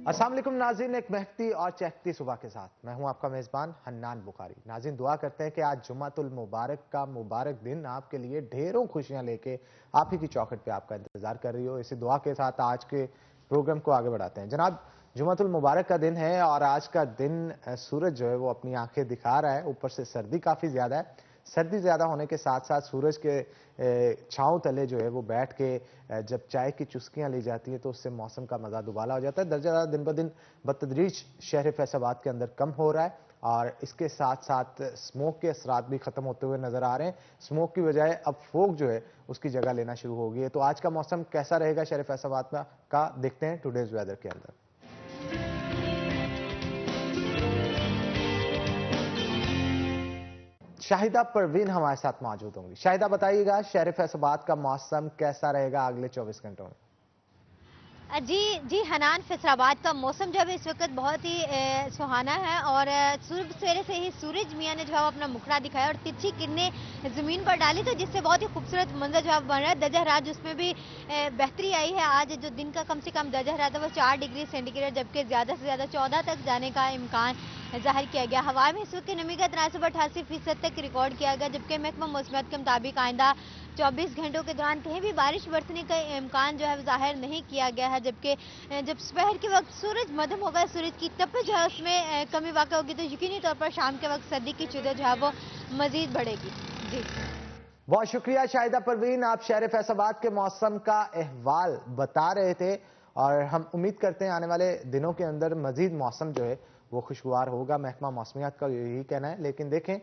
अस्सलाम वालेकुम नाज़रीन, एक महकती और चहकती सुबह के साथ मैं हूं आपका मेज़बान हन्नान बुखारी। नाज़रीन, दुआ करते हैं कि आज जुम्मतुल मुबारक का मुबारक दिन आपके लिए ढेरों खुशियां लेके आप ही की चौखट पे आपका इंतजार कर रही हो। इसी दुआ के साथ आज के प्रोग्राम को आगे बढ़ाते हैं। जनाब, जुम्मतुल मुबारक का दिन है और आज का दिन सूरज जो है वो अपनी आंखें दिखा रहा है। ऊपर से सर्दी काफ़ी ज़्यादा है। सर्दी ज़्यादा होने के साथ साथ सूरज के छाँव तले जो है वो बैठ के जब चाय की चुस्कियाँ ली जाती हैं तो उससे मौसम का मज़ा दुबाला हो जाता है। दर्जा दिन ब दिन बतदरीज शहर फैसलाबाद के अंदर कम हो रहा है और इसके साथ साथ स्मोक के असरात भी ख़त्म होते हुए नज़र आ रहे हैं। स्मोक की बजाय अब फोग जो है उसकी जगह लेना शुरू हो गई है। तो आज का मौसम कैसा रहेगा शहर फैसलाबाद का देखते हैं टुडेज़ वेदर के अंदर। शाहिदा परवीन हमारे साथ मौजूद होंगी। शाहिदा, बताइएगा शहर फैसलाबाद का मौसम कैसा रहेगा अगले 24 घंटों में? जी हनान, फैसलाबाद का मौसम जो है इस वक्त बहुत ही सुहाना है और सवेरे से ही सूरज मियां ने जो है अपना मुखड़ा दिखाया और तिरछी किरणें ज़मीन पर डाली, तो जिससे बहुत ही खूबसूरत मंजर जो है बन रहा है। दर्जा हरारत उसमें भी बेहतरी आई है। आज जो दिन का कम से कम दर्जा हरारत है वो 4 डिग्री सेंटीग्रेड, जबकि ज़्यादा से ज़्यादा 14 तक जाने का इम्कान ज़ाहिर किया गया। हवा में इस वक्त नमी का 83% तक रिकॉर्ड किया गया, जबकि महकमा मौसमियात के मुताबिक आइंदा 24 घंटों के दौरान कहीं भी बारिश बरसने का इम्कान जो है ज़ाहिर नहीं किया गया है। जबकि जब दोपहर के वक्त सूरज मध्यम होगा, सूरज की तपिश जो है उसमें कमी वाक़ होगी, तो यकीनी तौर पर शाम के वक्त सर्दी की शिद्दत जो है वो मज़ीद बढ़ेगी। जी, बहुत शुक्रिया शाहिदा परवीन, आप शहर फैसलाबाद के मौसम का अहवाल बता रहे थे और हम उम्मीद करते हैं आने वाले दिनों के अंदर मजीद मौसम जो है वो खुशगवार होगा। महकमा मौसमियात का यही कहना है। लेकिन देखें,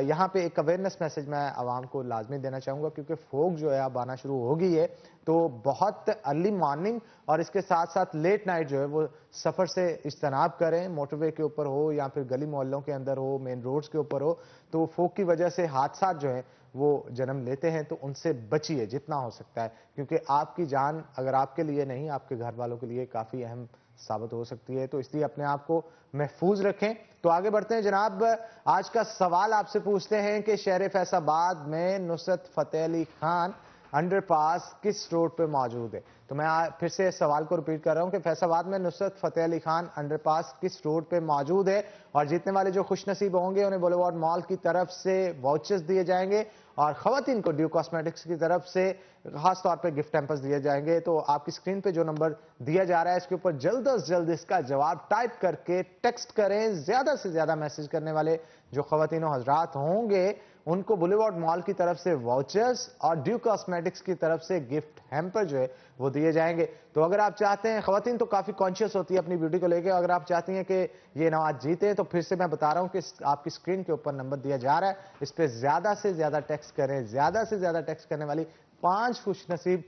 यहाँ पे एक अवेयरनेस मैसेज मैं आवाम को लाजमी देना चाहूँगा, क्योंकि फोग जो है अब आना शुरू हो गई है। तो बहुत अर्ली मॉर्निंग और इसके साथ साथ लेट नाइट जो है वो सफ़र से इज्तनाब करें। मोटरवे के ऊपर हो या फिर गली मोहल्लों के अंदर हो, मेन रोड्स के ऊपर हो, तो फोग की वजह से हादसा जो है वो जन्म लेते हैं। तो उनसे बचिए जितना हो सकता है, क्योंकि आपकी जान अगर आपके लिए नहीं, आपके घर वालों के लिए काफ़ी अहम साबित हो सकती है। तो इसलिए अपने आप को महफूज रखें। तो आगे बढ़ते हैं जनाब, आज का सवाल आपसे पूछते हैं कि शहर फैसलाबाद में नुसरत फतेह अली खान अंडरपास किस रोड पे मौजूद है? तो मैं फिर से सवाल को रिपीट कर रहा हूं कि फैसलाबाद में नुसरत फतेह अली खान अंडरपास किस रोड पे मौजूद है, और जीतने वाले जो खुशनसीब होंगे उन्हें बुलेवार्ड मॉल की तरफ से वाउचर्स दिए जाएंगे और खवातीन को ड्यू कॉस्मेटिक्स की तरफ से खास तौर पे गिफ्ट हैम्पर्स दिए जाएंगे। तो आपकी स्क्रीन पे जो नंबर दिया जा रहा है इसके ऊपर जल्द अज जल्द इसका जवाब टाइप करके टेक्स्ट करें। ज्यादा से ज्यादा मैसेज करने वाले जो खवातीनों हजरात होंगे उनको बुलेवार्ड मॉल की तरफ से वाउचर्स और ड्यू कॉस्मेटिक्स की तरफ से गिफ्ट हैम्पर जो है वो दिए जाएंगे। तो अगर आप चाहते हैं, खवातीन तो काफी कॉन्शियस होती है अपनी ब्यूटी को लेकर, अगर आप चाहती हैं कि ये नवाज जीते तो फिर से मैं बता रहा हूं कि आपकी स्क्रीन के ऊपर नंबर दिया जा रहा है, इस पे ज्यादा से ज्यादा टेक्स्ट करें। ज्यादा से ज्यादा टेक्स्ट करने वाली 5 खुशनसीब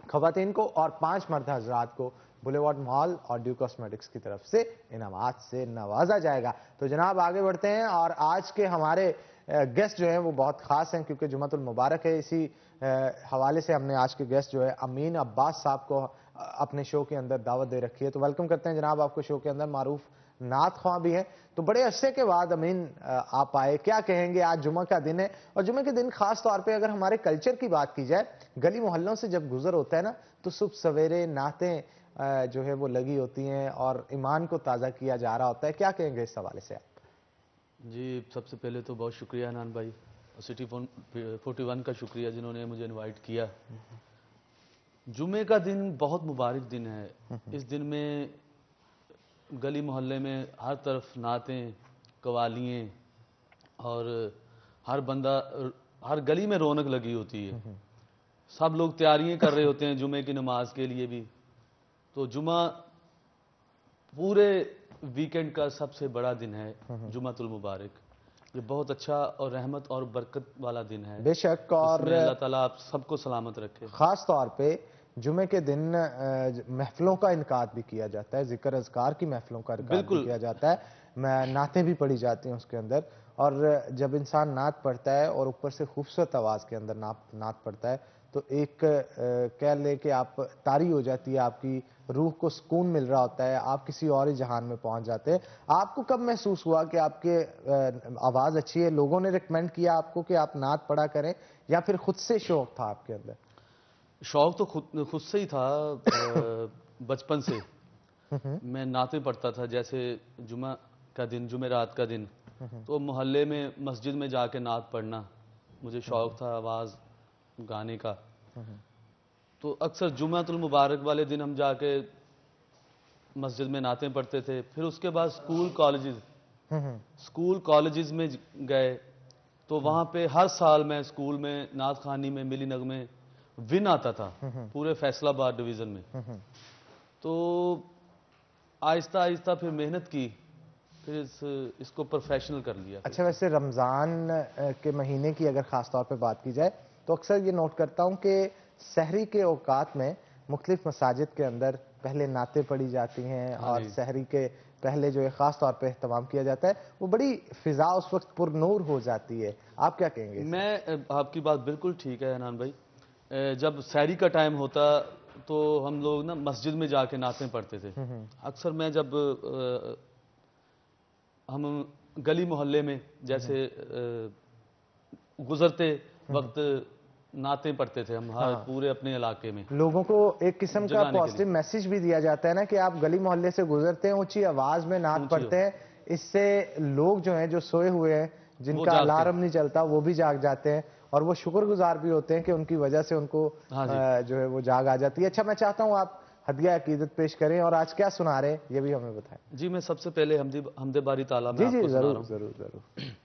खवातीन को और 5 मर्द हजरात को बुलेवार्ड मॉल और ड्यू कॉस्मेटिक्स की तरफ से इनामात से नवाजा जाएगा। तो जनाब आगे बढ़ते हैं और आज के हमारे गेस्ट जो हैं वो बहुत खास हैं, क्योंकि जुम्मतुल मुबारक है। इसी हवाले से हमने आज के गेस्ट जो है अमीन अब्बास साहब को अपने शो के अंदर दावत दे रखी है। तो वेलकम करते हैं जनाब आपको शो के अंदर। मारूफ नात ख्वां भी हैं, तो बड़े अरसे के बाद अमीन आप आए, क्या कहेंगे? आज जुम्मे का दिन है और जुम्मे के दिन खास तौर पे अगर हमारे कल्चर की बात की जाए, गली मोहल्लों से जब गुजर होता है ना, तो सुबह सवेरे नातें जो है वो लगी होती हैं और ईमान को ताज़ा किया जा रहा होता है। क्या कहेंगे इस हवाले से आप? जी, सबसे पहले तो बहुत शुक्रिया हनान भाई और सिटी 41 का शुक्रिया जिन्होंने मुझे इनवाइट किया। जुमे का दिन बहुत मुबारक दिन है। इस दिन में गली मोहल्ले में हर तरफ नातें, कवालियाँ और हर बंदा, हर गली में रौनक लगी होती है। सब लोग तैयारियां कर रहे होते हैं जुमे की नमाज के लिए भी। तो जुमा पूरे वीकेंड का सबसे बड़ा दिन है, जुमातुल मुबारक। ये बहुत अच्छा और रहमत और बरकत वाला दिन है बेशक, और अल्लाह ताला आप सबको सलामत रखे। खास तौर पे जुमे के दिन महफिलों का इनकाद भी किया जाता है, जिक्र अज़कार की महफिलों का इनकाद भी किया जाता है, नातें भी पढ़ी जाती हैं उसके अंदर। और जब इंसान नात पढ़ता है और ऊपर से खूबसूरत आवाज़ के अंदर नात पढ़ता है, तो एक कह ले कि आप तारी हो जाती है, आपकी रूह को सुकून मिल रहा होता है, आप किसी और ही जहान में पहुंच जाते हैं। आपको कब महसूस हुआ कि आपके आवाज़ अच्छी है? लोगों ने रिकमेंड किया आपको कि आप नात पढ़ा करें, या फिर खुद से शौक था आपके अंदर? शौक तो खुद से ही था बचपन से। میں نعتیں پڑھتا تھا، جیسے جمعہ کا دن، جمعرات کا دن، تو محلے میں مسجد میں جا کے نعت پڑھنا مجھے شوق تھا آواز گانے کا. تو اکثر جمعۃ المبارک والے دن ہم جا کے مسجد میں نعتیں پڑھتے تھے. پھر اس کے بعد اسکول کالجز میں گئے تو وہاں پہ ہر سال میں اسکول میں نعت خوانی میں ملی نغمے ون آتا تھا پورے فیصل آباد ڈویژن میں. تو آہستہ آہستہ پھر محنت کی، پھر اس کو پروفیشنل کر لیا. اچھا، ویسے رمضان کے مہینے کی اگر خاص طور پہ بات کی جائے تو اکثر یہ نوٹ کرتا ہوں کہ سحری کے اوقات میں مختلف مساجد کے اندر پہلے نعتیں پڑھی جاتی ہیں اور سحری کے پہلے جو ہے خاص طور پہ اہتمام کیا جاتا ہے، وہ بڑی فضا اس وقت پر نور ہو جاتی ہے. آپ کیا کہیں گے؟ میں آپ کی بات بالکل ٹھیک ہے حنان بھائی. جب سحری کا ٹائم ہوتا تو ہم لوگ نا مسجد میں جا کے نعتیں پڑھتے تھے. اکثر میں جب ہم گلی محلے میں جیسے گزرتے وقت نعتیں پڑھتے تھے ہم پورے اپنے علاقے میں. لوگوں کو ایک قسم کا پازیٹیو میسج بھی دیا جاتا ہے نا کہ آپ گلی محلے سے گزرتے ہیں، اونچی آواز میں نعت پڑھتے ہیں، اس سے لوگ جو ہیں جو سوئے ہوئے ہیں، جن کا الارم نہیں چلتا، وہ بھی جاگ جاتے ہیں اور وہ شکر گزار بھی ہوتے ہیں کہ ان کی وجہ سے ان کو جو ہے وہ جاگ آ جاتی ہے. اچھا، میں چاہتا ہوں آپ ہدیہ عقیدت پیش کریں اور آج کیا سنا رہے ہیں یہ بھی ہمیں بتائیں. جی، میں سب سے پہلے حمد باری تعالیٰ میں جی آپ جی کو سنا رہا ضرور ہوں. ضرور ضرور.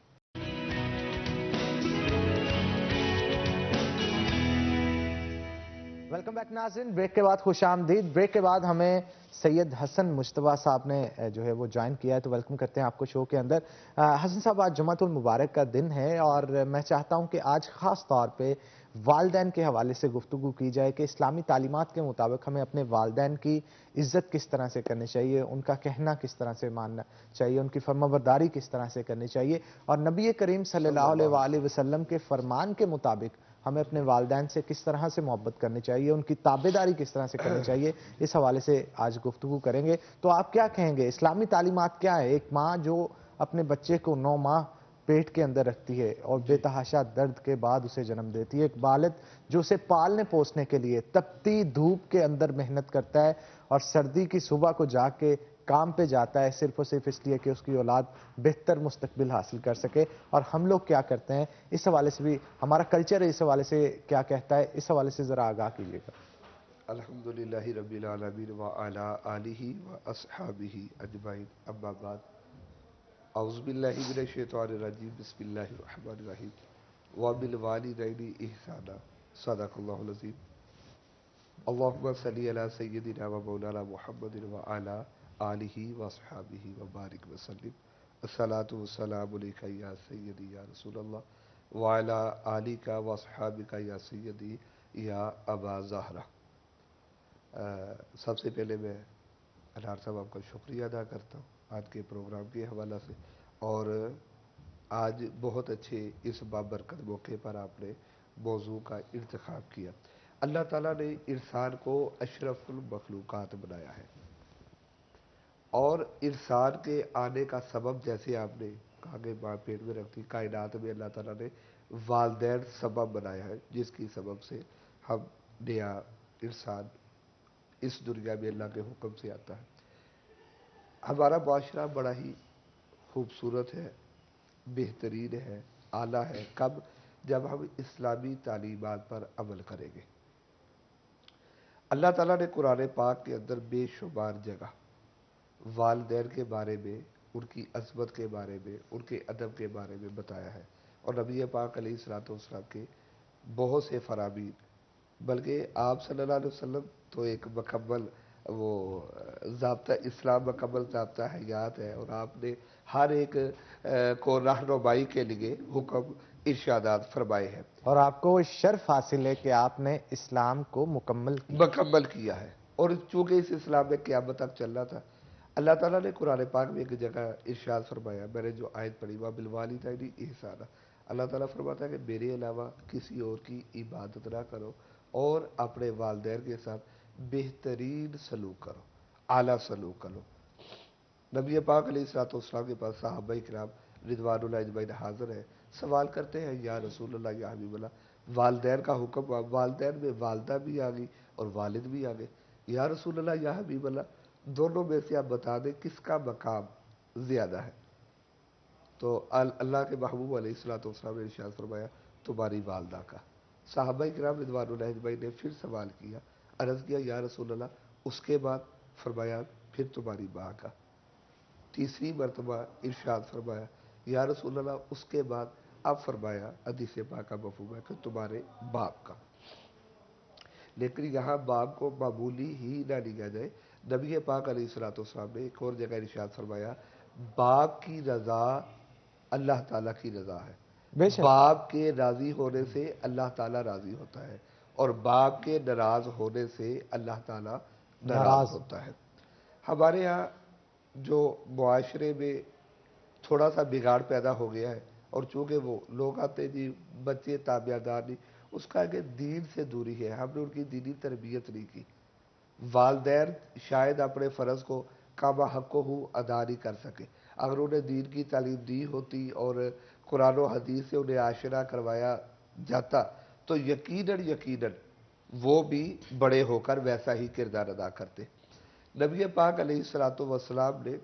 ویلکم بیک ناظرین. بریک کے بعد خوش آمدید. بریک کے بعد ہمیں سید حسن مجتبیٰ صاحب نے جو ہے وہ جوائن کیا ہے، تو ویلکم کرتے ہیں آپ کو شو کے اندر. حسن صاحب، آج جمعۃ المبارک کا دن ہے اور میں چاہتا ہوں کہ آج خاص طور پہ والدین کے حوالے سے گفتگو کی جائے کہ اسلامی تعلیمات کے مطابق ہمیں اپنے والدین کی عزت کس طرح سے کرنی چاہیے، ان کا کہنا کس طرح سے ماننا چاہیے، ان کی فرمانبرداری کس طرح سے کرنی چاہیے، اور نبی کریم صلی اللہ علیہ وآلہ وسلم کے فرمان کے مطابق ہمیں اپنے والدین سے کس طرح سے محبت کرنی چاہیے، ان کی تابعداری کس طرح سے کرنی چاہیے. اس حوالے سے آج گفتگو کریں گے. تو آپ کیا کہیں گے، اسلامی تعلیمات کیا ہے؟ ایک ماں جو اپنے بچے کو 9 ماہ پیٹ کے اندر رکھتی ہے اور بے تحاشا درد کے بعد اسے جنم دیتی ہے، ایک والد جو اسے پالنے پوسنے کے لیے تپتی دھوپ کے اندر محنت کرتا ہے اور سردی کی صبح کو جا کے کام پہ جاتا ہے صرف اور صرف اس لیے کہ اس کی اولاد بہتر مستقبل حاصل کر سکے. اور ہم لوگ کیا کرتے ہیں، اس حوالے سے بھی ہمارا کلچر اس حوالے سے کیا کہتا ہے، اس حوالے سے ذرا آگاہ کیجیے گا. الحمدللہ رب العالمین وعلی آلہ واصحابہ اجمعین، اما بعد. اعوذ باللہ من الشیطان الرجیم، بسم اللہ الرحمن الرحیم. وبالوالدین احسانا، صدق اللہ العظیم. اللہم صلی علی سیدنا و مولانا محمد وعلی آلہ واصحابہ وبارک وسلم. الصلاۃ والسلام علیکہ یا سیدی یا رسول اللہ وعلی آلک واصحابک یا سیدی یا ابا زہرہ. سب سے پہلے میں انار صاحب آپ کا شکریہ ادا کرتا ہوں آج کے پروگرام کے حوالہ سے، اور آج بہت اچھے اس بابرکت موقع پر آپ نے موضوع کا انتخاب کیا. اللہ تعالیٰ نے انسان کو اشرف المخلوقات بنایا ہے، اور انسان کے آنے کا سبب، جیسے آپ نے کہا کہ ماں پیٹ میں رکھتی، کائنات میں اللہ تعالیٰ نے والدین سبب بنایا ہے جس کی سبب سے ہم نیا انسان اس دنیا میں اللہ کے حکم سے آتا ہے. ہمارا معاشرہ بڑا ہی خوبصورت ہے، بہترین ہے، اعلیٰ ہے. کب؟ جب ہم اسلامی تعلیمات پر عمل کریں گے. اللہ تعالیٰ نے قرآن پاک کے اندر بے شمار جگہ والدین کے بارے میں، ان کی عظمت کے بارے میں، ان کے ادب کے بارے میں بتایا ہے، اور نبی پاک علیہ الصلوۃ والسلام کے بہت سے فرامین. بلکہ آپ صلی اللہ علیہ وسلم تو ایک مکمل وہ ضابطہ اسلام، مکمل ضابطہ حیات ہے، اور آپ نے ہر ایک کو رہنمائی کے لیے حکم ارشادات فرمائے ہیں. اور آپ کو وہ شرف حاصل ہے کہ آپ نے اسلام کو مکمل کیا ہے. اور چونکہ اس اسلام میں قیامت تک چلنا تھا، اللہ تعالیٰ نے قرآن پاک میں ایک جگہ ارشاد فرمایا، میں نے جو آیت پڑھی، وَبِالْوَالِدَيْنِ إِحْسَانًا. اللہ تعالیٰ فرماتا ہے کہ میرے علاوہ کسی اور کی عبادت نہ کرو اور اپنے والدین کے ساتھ بہترین سلوک کرو، اعلیٰ سلوک کرو. نبی پاک علیہ الصلوۃ والسلام کے پاس صحابہ کرام رضوان اللہ اجمعین حاضر ہیں، سوال کرتے ہیں، یا رسول اللہ، یا حبیب اللہ، والدین کا حکم، والدین میں والدہ بھی آ گئی اور والد بھی آ گئے. یا رسول اللہ، یا حبیب اللہ، दोनों में से आप बता दें किसका मकाम ज्यादा है। तो अल्लाह के महबूब अलैहिस्सलाम ने इरशाद फरमाया तुम्हारी वालदा का। सहाबा किराम रिदवानुल्लाहि अजमईन ने फिर सवाल किया, अर्ज किया या रसूल अल्लाह, उसके बाद फरमाया फिर तुम्हारी माँ का। तीसरी मरतबा इरशाद फरमाया या रसूल अल्लाह, उसके बाद अब फरमाया हदीस पाक का मफहूम है कि तुम्हारे बाप का। लेकिन यहाँ बाप को मामूली ही ना लिया जाए। नबी पाक अलैहिस्सलाम ने एक और जगह इरशाद फरमाया बाप की रजा अल्लाह ताला की रजा है, बाप के राजी होने से अल्लाह ताला राजी होता है और बाप के नाराज होने से अल्लाह ताला नाराज होता है। हमारे यहाँ जो मुआशरे में थोड़ा सा बिगाड़ पैदा हो गया है, और चूंकि वो लोग आते जी बच्चे ताबियादार नहीं, उसका आगे दीन से दूरी है, हमने उनकी दीनी तरबियत नहीं की। वालदैन शायद अपने फ़र्ज़ को कामा हक़्क़ुहु अदा नहीं कर सके। अगर उन्हें दीन की तालीम दी होती और कुरान और हदीस से उन्हें आशना करवाया जाता तो यकीनन वो भी बड़े होकर वैसा ही किरदार अदा करते। नबी पाक अलैहिस्सलातु वस्सलाम ने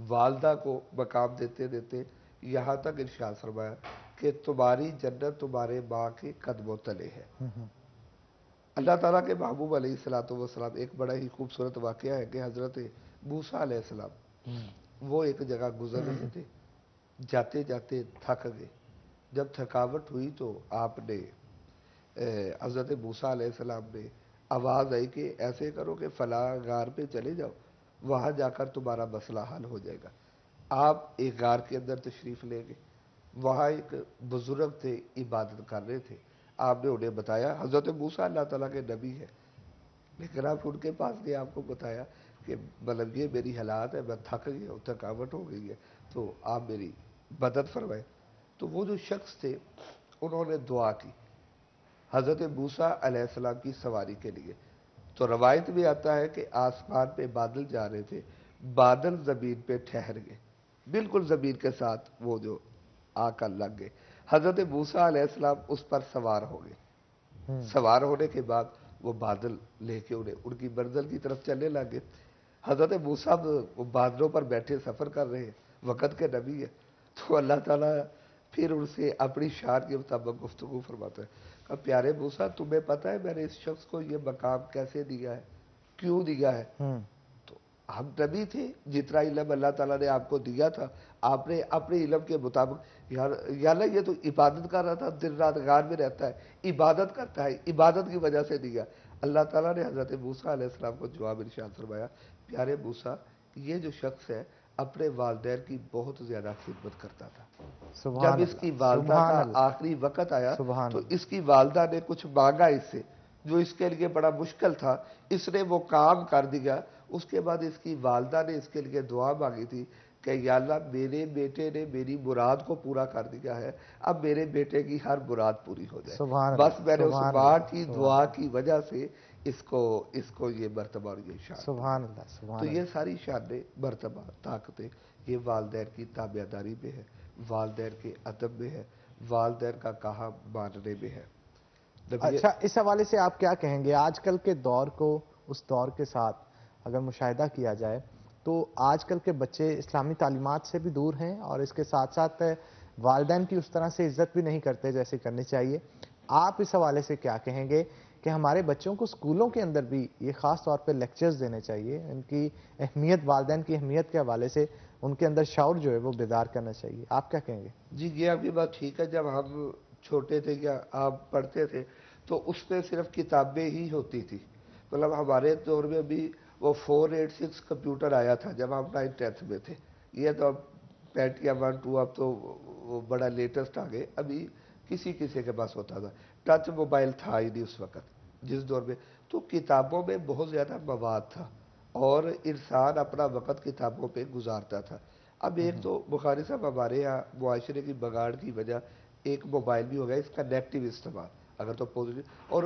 वालदा को मकाम देते देते यहाँ तक इरशाद फरमाया कि तुम्हारी जन्नत तुम्हारे माँ के कदमों तले है। अल्लाह ताला के महबूब अलैहिस्सलातु वस्सलाम, एक बड़ा ही खूबसूरत वाक़या है कि हज़रत मूसा अलैहिस्सलाम वो एक जगह गुजर रहे थे, जाते जाते थक गए। जब थकावट हुई तो आपने हज़रत मूसा अलैहिस्सलाम ने आवाज़ आई कि ऐसे करो कि फ़लाँ गार पे चले जाओ, वहाँ जाकर तुम्हारा मसला हल हो जाएगा। आप एक गार के अंदर तशरीफ़ ले गए, वहाँ एक बुज़ुर्ग थे इबादत कर रहे थे। आपने उन्हें बताया हज़रत मूसा अल्लाह ताला के नबी है, लेकिन आप उनके पास गए, आपको बताया कि मतलब ये मेरी हालात है, मैं थक गया हूँ, थकावट हो गई है, तो आप मेरी मदद फरमाएं। तो वो जो शख्स थे उन्होंने दुआ की हज़रत मूसा अलैहिस्सलाम की सवारी के लिए। तो रवायत में आता है कि आसमान पे बादल जा रहे थे, बादल ज़मीन पे ठहर गए, बिल्कुल ज़मीन के साथ वो जो आकर लग गए। हज़रत मूसा अलैहिस्सलाम उस पर सवार हो गए। सवार होने के बाद वो बादल लेके उन्हें उनकी मंजिल की तरफ चलने लगे। हज़रत मूसा वो बादलों पर बैठे सफ़र कर रहे हैं, वक़्त के नबी है। तो अल्लाह ताला फिर उनसे अपनी शान के मुताबिक गुफ्तगू फरमाता है, कहा प्यारे मूसा तुम्हें पता है मैंने इस शख्स को ये मकाम कैसे दिया है, क्यों दिया है? तो हम नबी थे, जितना इल्म अल्लाह ताला ने आपको दिया था आपने अपने इल्म के मुताबिक, यार ये तो इबादत कर रहा था, दिन रात गार में रहता है, इबादत करता है, इबादत की वजह से दिया। अल्लाह ताला ने हज़रत मूसा अलैहिस्सलाम को जवाब इरशाद फरमाया, प्यारे मूसा ये जो शख्स है अपने वालिदैन की बहुत ज़्यादा खिदमत करता था। जब इसकी वालदा का आखिरी वक़्त आया तो इसकी वालदा ने कुछ मांगा इससे, जो इसके लिए बड़ा मुश्किल था, इसने वो काम कर दिया। उसके बाद इसकी वालदा ने इसके लिए दुआ मांगी थी कि या अल्लाह मेरे बेटे ने मेरी मुराद को पूरा कर दिया है, अब मेरे बेटे की हर मुराद पूरी हो जाए। बस मैंने उस माँ की दुआ की वजह से इसको ये मर्तबा और ये शान। सुभान अल्लाह। तो ये सारी शानें, मर्तबा, ताकतें ये वालिदैन की ताबियादारी में है, वालिदैन के अदब में है, वालिदैन का कहा मानने में है। अच्छा, इस हवाले से आप क्या कहेंगे? आजकल के दौर को उस दौर के साथ अगर मुशाहिदा किया जाए तो आजकल के बच्चे इस्लामी तालीमात से भी दूर हैं और इसके साथ साथ वालिदैन की उस तरह से इज्जत भी नहीं करते जैसे करनी चाहिए। आप इस हवाले से क्या कहेंगे कि हमारे बच्चों को स्कूलों के अंदर भी ये ख़ास तौर पे लेक्चर्स देने चाहिए, इनकी अहमियत, वालिदैन की अहमियत के हवाले से उनके अंदर शऊर जो है वो बेदार करना चाहिए? आप क्या कहेंगे? जी, ये आपकी बात ठीक है। जब हम छोटे थे या आप पढ़ते थे तो उसमें सिर्फ किताबें ही होती थी। मतलब हमारे दौर में भी वो 486 कंप्यूटर आया था जब हम 9th-10th में थे। ये तो अब पेंटियम 1 2 अब तो वो बड़ा लेटेस्ट आ गए। अभी किसी के पास होता था, टच मोबाइल था ही नहीं उस वक़्त जिस दौर में। तो किताबों में बहुत ज़्यादा मवाद था और इंसान अपना वक़्त किताबों पे गुजारता था। अब एक तो बुखारी साहब हमारे यहाँ मुआशरे की बगाड़ की वजह एक मोबाइल भी हो गया, इसका नेगेटिव इस्तेमाल अगर तो पॉजिटिव, और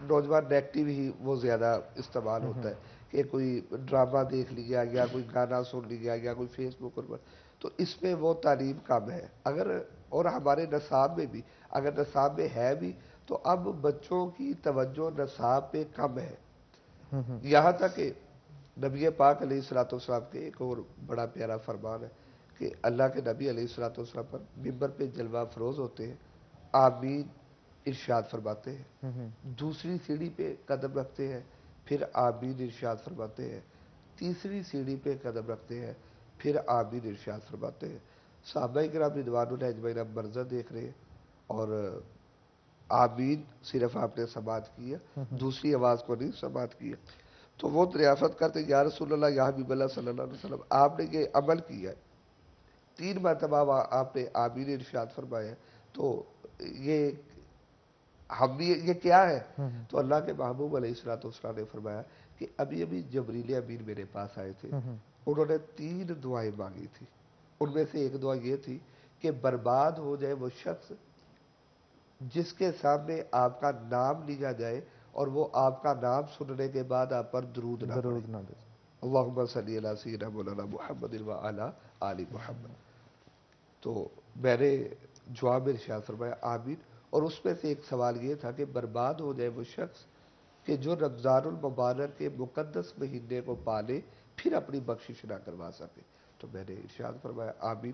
नौजवान नेगेटिव ही वो ज़्यादा इस्तेमाल होता है कि कोई ड्रामा देख लिया या कोई गाना सुन लिया या कोई फेसबुक पर, तो इसमें वो तालीम कम है। अगर और हमारे नसाब में भी अगर नसाब में है भी तो अब बच्चों की तवज्जो नसाब पे कम है। यहाँ तक कि नबी पाक अलैहिस्सलाम के एक और बड़ा प्यारा फरमान है कि अल्लाह के नबी अलैहिस्सलाम पर मिंबर पे जलवा फरोज होते हैं, आमीन इरशाद फरमाते हैं, दूसरी सीढ़ी पे कदम रखते हैं, फिर आमीन इरशाद फरमाते हैं, तीसरी सीढ़ी पे कदम रखते हैं, फिर आमीन इरशाद फरमाते हैं। सहाबा किराम रिदवानुल्लाह अजमईन मंजर देख रहे हैं और आमीन सिर्फ आपने समात की है, दूसरी आवाज को नहीं समात की है। तो वो दरियाफत करते या रसूलल्लाह या हबीबल्लाह सल्लल्लाहु अलैहि वसल्लम, आपने ये अमल किया है, 3 मरतबा आपने आमीन इरशाद फरमाया, तो ये हम भी ये क्या है? तो अल्लाह के महबूब अलैहिस्सलाम ने फरमाया कि अभी अभी जबरील अमीन मेरे पास आए थे, उन्होंने 3 दुआएं मांगी थी। उनमें से एक दुआ ये थी कि बर्बाद हो जाए वो शख्स जिसके सामने आपका नाम लिया जाए और वो आपका नाम सुनने के बाद आप पर दरूद ना पढ़े। अल्लाहुम्मा सल्ली अला सय्यिदिना मौलाना मुहम्मद व अला आलि मुहम्मद। तो मैंने जवाब में इरशाद फरमाया आमीन, और उसमें से एक सवाल ये था कि बर्बाद हो जाए वो शख्स कि जो रमज़ानुल मुबारक के मुकद्दस महीने को पाले फिर अपनी बख्शिश ना करवा सके। तो मैंने इरशाद फरमाया आमीन।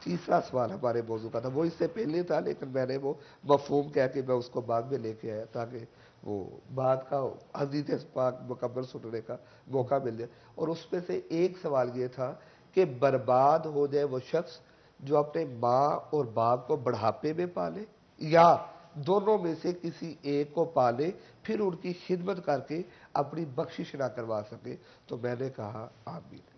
तीसरा सवाल हमारे मौजू का था, वो इससे पहले था, लेकिन मैंने वो मफहूम कह के मैं उसको बाद में लेके आया ताकि वो बाद का हदीस पाक मुकम्मल सुनने का मौका मिल जाए। और उसमें से एक सवाल ये था कि बर्बाद हो जाए वो शख्स जो अपने माँ और बाप को बुढ़ापे में पाले या दोनों में से किसी एक को पाले फिर उनकी खिदमत करके अपनी बख्शिश ना करवा सके। तो मैंने कहा आमीन।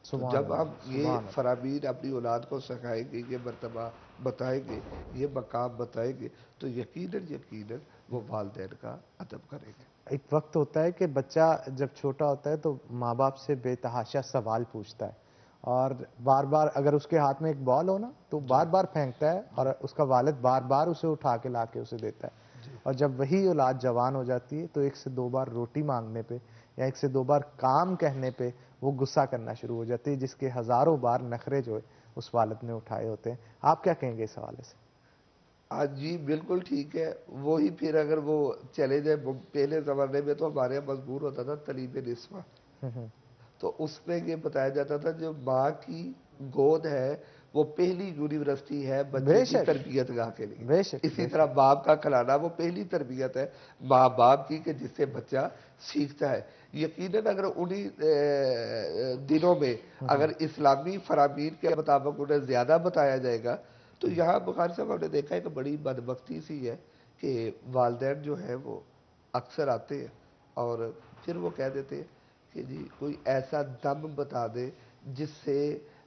तो जब हम ये फरामीन अपनी औलाद को सिखाएंगे, ये मर्तबा बताएंगे, ये मकाम बताएंगे, तो यकीनन वो वालिदैन का अदब करेंगे। एक वक्त होता है कि बच्चा जब छोटा होता है तो माँ बाप से बेतहाशा सवाल पूछता है और बार बार अगर उसके हाथ में एक बॉल हो ना तो बार बार फेंकता है और उसका वालिद बार बार उसे उठा के ला के उसे देता है। और जब वही औलाद जवान हो जाती है तो 1 से 2 बार रोटी मांगने पे या 1 से 2 बार काम कहने पे वो गुस्सा करना शुरू हो जाती है, जिसके हजारों बार नखरे जो है उस वालिद ने उठाए होते हैं। आप क्या कहेंगे इस हवाले से? हाँ जी, बिल्कुल ठीक है। वही फिर अगर वो चले जाए, पहले ज़माने में तो हमारे यहाँ मजबूर होता था तलीब निस्वा, तो उसमें ये बताया जाता था जो माँ की गोद है वो पहली यूनिवर्सिटी है बच्चे की तरबियत गाह के लिए। इसी तरह बाप का खिलाना वो पहली तरबियत है माँ बाप की कि जिससे बच्चा सीखता है। यकीनन अगर उन्हीं दिनों में अगर इस्लामी फरामीन के मुताबिक उन्हें ज़्यादा बताया जाएगा तो यहाँ बुखारी साहब हमने देखा है कि बड़ी बदबख्ती सी है कि वालिदैन जो है वो अक्सर आते हैं और फिर वो कह देते हैं कि जी कोई ऐसा दम बता दे जिससे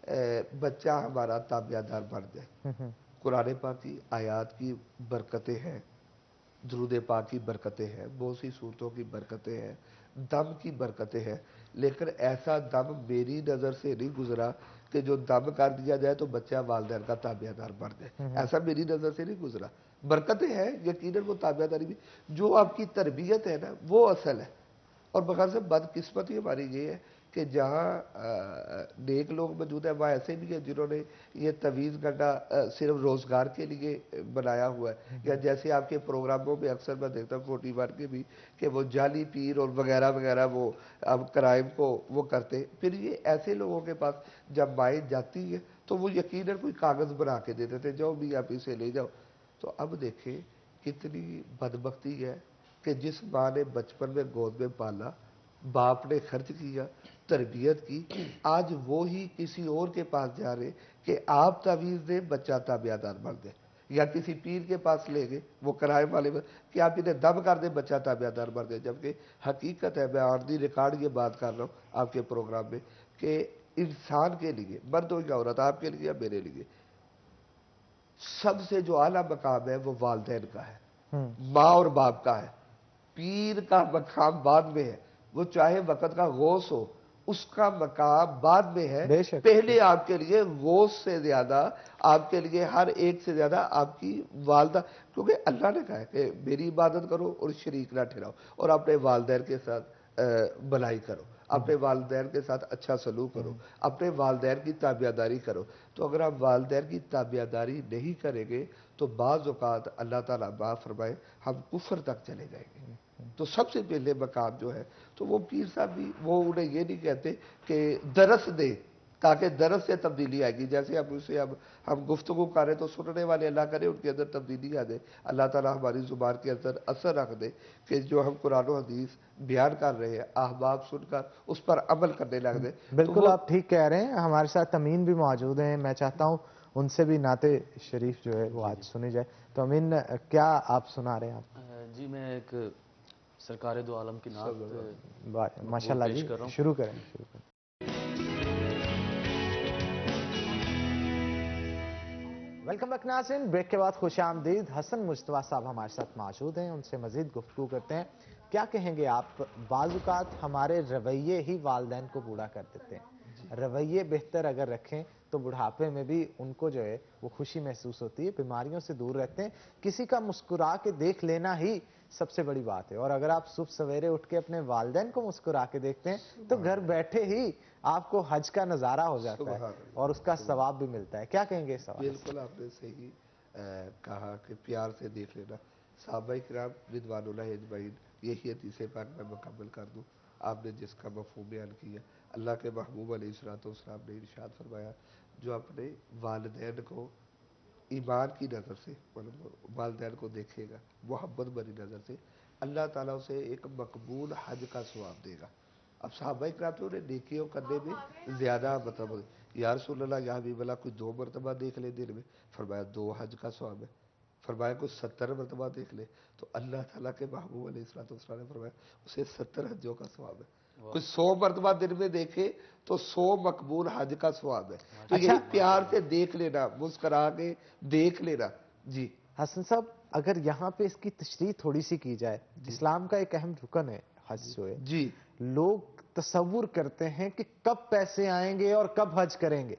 बच्चा हमारा ताबियादार बन जाए। कुरान पाक की आयात की बरकतें हैं, दुरूद पाक की बरकतें हैं, बहुत सी सूरतों की बरकतें हैं, दम की बरकतें हैं, लेकिन ऐसा दम मेरी नज़र से नहीं गुजरा कि जो दम कर दिया जाए तो बच्चा वालिदैन का ताबियादार बन जाए। ऐसा मेरी नज़र से नहीं गुजरा। बरकतें हैं यकीनन, वो ताबियादारी भी, जो आपकी तरबियत है ना वो असल है। और बगैर से बदकिस्मती हमारी ये है कि जहाँ नेक लोग मौजूद है वहाँ ऐसे भी है जिन्होंने ये तवीज़ गड्ढा सिर्फ रोज़गार के लिए बनाया हुआ है। या जैसे आपके प्रोग्रामों में अक्सर मैं देखता हूँ 41 के भी कि वो जाली पीर और वगैरह वगैरह वो अब क्राइम को वो करते। फिर ये ऐसे लोगों के पास जब माइंड जाती है तो वो यकीनन कोई कागज़ बना के दे देते, जाओ भी आप इसे ले जाओ। तो अब देखें कितनी बदबख्ती है कि जिस माँ ने बचपन में गोद में पाला, बाप ने खर्च किया, तरबियत की, आज वो ही किसी और के पास जा रहे कि आप तावीज़ दें बच्चा ताबियादार बन दे, या किसी पीर के पास ले गए वो किराए वाले कि आप इन्हें दम कर दें बच्चा ताबियादार बन दे। जबकि हकीकत है, मैं ऑन दी रिकॉर्ड ये बात कर रहा हूँ आपके प्रोग्राम में कि इंसान के लिए, मर्द हो या औरत, आपके लिए या मेरे लिए, सबसे जो आला मकाम है वो वालिदैन का है, माँ और बाप का है। पीर का मकाम बाद में है, वो चाहे वक़्त का गौस हो उसका मकाम बाद में है। पहले आपके लिए गौस से ज्यादा, आपके लिए हर एक से ज्यादा आपकी वालदा, क्योंकि अल्लाह ने कहा है कि मेरी इबादत करो और शरीक ना ठहराओ और अपने वालिदैन के साथ भलाई करो, अपने वालिदैन के साथ अच्छा सलूक करो, अपने वालिदैन की ताबियादारी करो। तो अगर आप वालिदैन की ताबियादारी नहीं करेंगे तो बाज़ औक़ात अल्लाह ताला माफ़ फरमाए हम कुफ्र तक चले जाएंगे। تو سب سے پہلے مقام جو ہے تو وہ پیر صاحب بھی وہ انہیں یہ نہیں کہتے کہ درس دے تاکہ درس سے تبدیلی آئے گی. جیسے اب اسے اب ہم گفتگو کر رہے تو سننے والے اللہ کرے ان کے اندر تبدیلی آ جائے. اللہ تعالیٰ ہماری زبان کے اندر اثر رکھ دے کہ جو ہم قرآن و حدیث بیان کر رہے ہیں احباب سن کر اس پر عمل کرنے لگ دیں. بالکل آپ ٹھیک کہہ رہے ہیں. ہمارے ساتھ امین بھی موجود ہیں. میں چاہتا ہوں ان سے بھی نعت شریف جو ہے وہ آج سنی جائے. تو امین کیا آپ سنا رہے ہیں؟ آپ جی میں ایک سرکار دو عالم کی نعت ماشاء اللہ جی شروع کریں. ویلکم بیک ناظرین. بریک کے بعد خوش آمدید. حسن مجتبیٰ صاحب ہمارے ساتھ موجود ہیں. ان سے مزید گفتگو کرتے ہیں. کیا کہیں گے آپ؟ بعض اوقات ہمارے رویے ہی والدین کو بوڑھا کر دیتے ہیں. رویے بہتر اگر رکھیں تو بڑھاپے میں بھی ان کو جو ہے وہ خوشی محسوس ہوتی ہے. بیماریوں سے دور رہتے ہیں. کسی کا مسکرا کے دیکھ لینا ہی سب سے بڑی بات ہے. اور اگر آپ صبح سویرے اٹھ کے اپنے والدین کو مسکرا کے دیکھتے ہیں تو گھر بیٹھے ہی آپ کو حج کا نظارہ ہو جاتا ہے اور اس کا ثواب بھی ملتا ہے. کیا کہیں گے اس سوال؟ بالکل آپ نے صحیح کہا کہ پیار سے دیکھ لینا. صحابہ کرام رضوان اللہ اجمعین یہی حدیث پاک میں مکمل کر دوں آپ نے جس کا مفہوم بیان کیا. اللہ کے محبوب علیہ الصلوۃ والسلام نے ارشاد فرمایا جو اپنے والدین کو ایمان کی نظر سے والدین کو دیکھے گا محبت بری نظر سے اللہ تعالیٰ اسے ایک مقبول حج کا ثواب دے گا. اب صحابہ کرام تو انہیں نیکیوں کرنے میں زیادہ مطلب یا رسول اللہ یا حبیب اللہ کوئی 2 مرتبہ دیکھ لے دن میں فرمایا 2 حج کا ثواب ہے. فرمایا کوئی 70 مرتبہ دیکھ لے تو اللہ تعالیٰ کے محبوب علیہ الصلوۃ والسلام نے فرمایا اسے 70 حجوں کا ثواب ہے. کوئی 100 مرتبہ دن میں دیکھے تو 100 مقبول حج کا ثواب ہے. تو یہی پیار سے دیکھ لینا مسکرا کے دیکھ لینا. جی حسن صاحب اگر یہاں پہ اس کی تشریح تھوڑی سی کی جائے. اسلام کا ایک اہم رکن ہے حج جو ہے. جی لوگ تصور کرتے ہیں کہ کب پیسے آئیں گے اور کب حج کریں گے.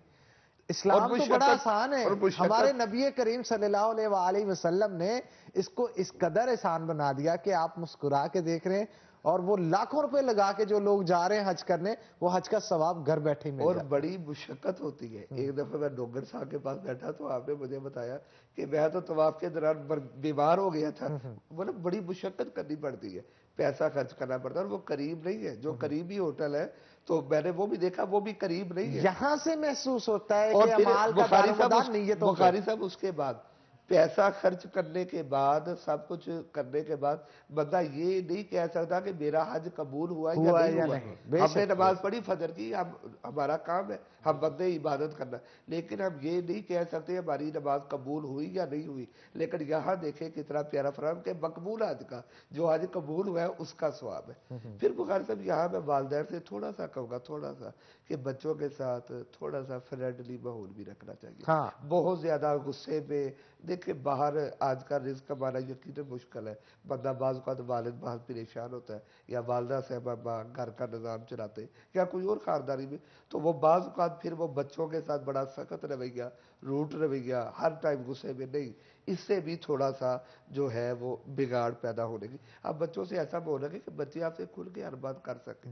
اسلام تو بڑا آسان ہے. ہمارے نبی کریم صلی اللہ علیہ وآلہ وسلم نے اس کو اس قدر آسان بنا دیا کہ آپ مسکرا کے دیکھ رہے ہیں اور وہ لاکھوں روپے لگا کے جو لوگ جا رہے ہیں حج کرنے وہ حج کا ثواب گھر بیٹھے مل اور جاتا ہے. بڑی مشقت ہوتی ہے. ایک دفعہ میں ڈونگر صاحب کے پاس بیٹھا تو آپ نے مجھے بتایا کہ میں تو طواف کے دوران بیمار ہو گیا تھا. مطلب بڑی مشقت کرنی پڑتی ہے پیسہ خرچ کرنا پڑتا ہے اور وہ قریب نہیں ہے. جو قریبی ہوٹل ہے تو میں نے وہ بھی دیکھا وہ بھی قریب نہیں ہے. یہاں سے محسوس ہوتا ہے اور کہ پھر اعمال کا دارومدار نیتوں پہ. بخاری صاحب اس کے بعد پیسہ خرچ کرنے کے بعد سب کچھ کرنے کے بعد بندہ یہ نہیں کہہ سکتا کہ میرا حج قبول ہوا یا نہیں ہوا. ہم نے نماز پڑھی فجر کی ہمارا کام ہے ہم بندے عبادت کرنا لیکن ہم یہ نہیں کہہ سکتے ہماری نماز قبول ہوئی یا نہیں ہوئی. لیکن یہاں دیکھیں کتنا پیارا فرمان کہ مقبول حج کا جو حج قبول ہوا ہے اس کا ثواب ہے. پھر بخاری صاحب یہاں میں والدین سے تھوڑا سا کہوں گا تھوڑا سا کہ بچوں کے ساتھ تھوڑا سا فرینڈلی ماحول بھی رکھنا چاہیے. بہت زیادہ غصے میں دیکھیں باہر آج کا رزق کمانا یقیناً مشکل ہے. بندہ بعض اوقات والد بہت پریشان ہوتا ہے یا والدہ صاحبہ گھر کا نظام چلاتے یا کوئی اور خاندانی میں تو وہ بعض اوقات پھر وہ بچوں کے ساتھ بڑا سخت رویہ روٹ رویہ ہر ٹائم غصے میں نہیں. اس سے بھی تھوڑا سا جو ہے وہ بگاڑ پیدا ہونے کی. اب بچوں سے ایسا بولنا کہ بچے آپ سے کھل کے ہر بات کر سکیں.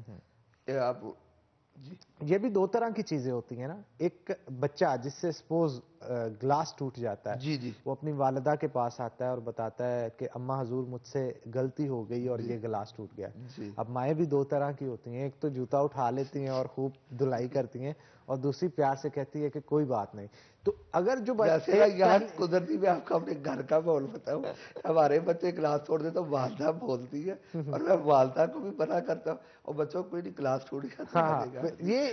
آپ جی یہ بھی 2 طرح کی چیزیں ہوتی ہیں نا. ایک بچہ جس سے سپوز گلاس ٹوٹ جاتا ہے جی وہ اپنی والدہ کے پاس آتا ہے اور بتاتا ہے کہ اماں حضور مجھ سے غلطی ہو گئی اور یہ گلاس ٹوٹ گیا. اب مائیں بھی 2 طرح کی ہوتی ہیں. ایک تو جوتا اٹھا لیتی ہیں اور خوب دھلائی کرتی ہیں اور دوسری پیار سے کہتی ہے کہ کوئی بات نہیں. تو اگر جو قدرتی میں آپ کو اپنے گھر کا ماحول بتاؤں ہمارے بچے کلاس توڑ دے تو والدہ بولتی ہے اور میں والدہ کو بھی منع کرتا ہوں اور بچوں کو کوئی نہیں کلاس ٹوٹ گیا.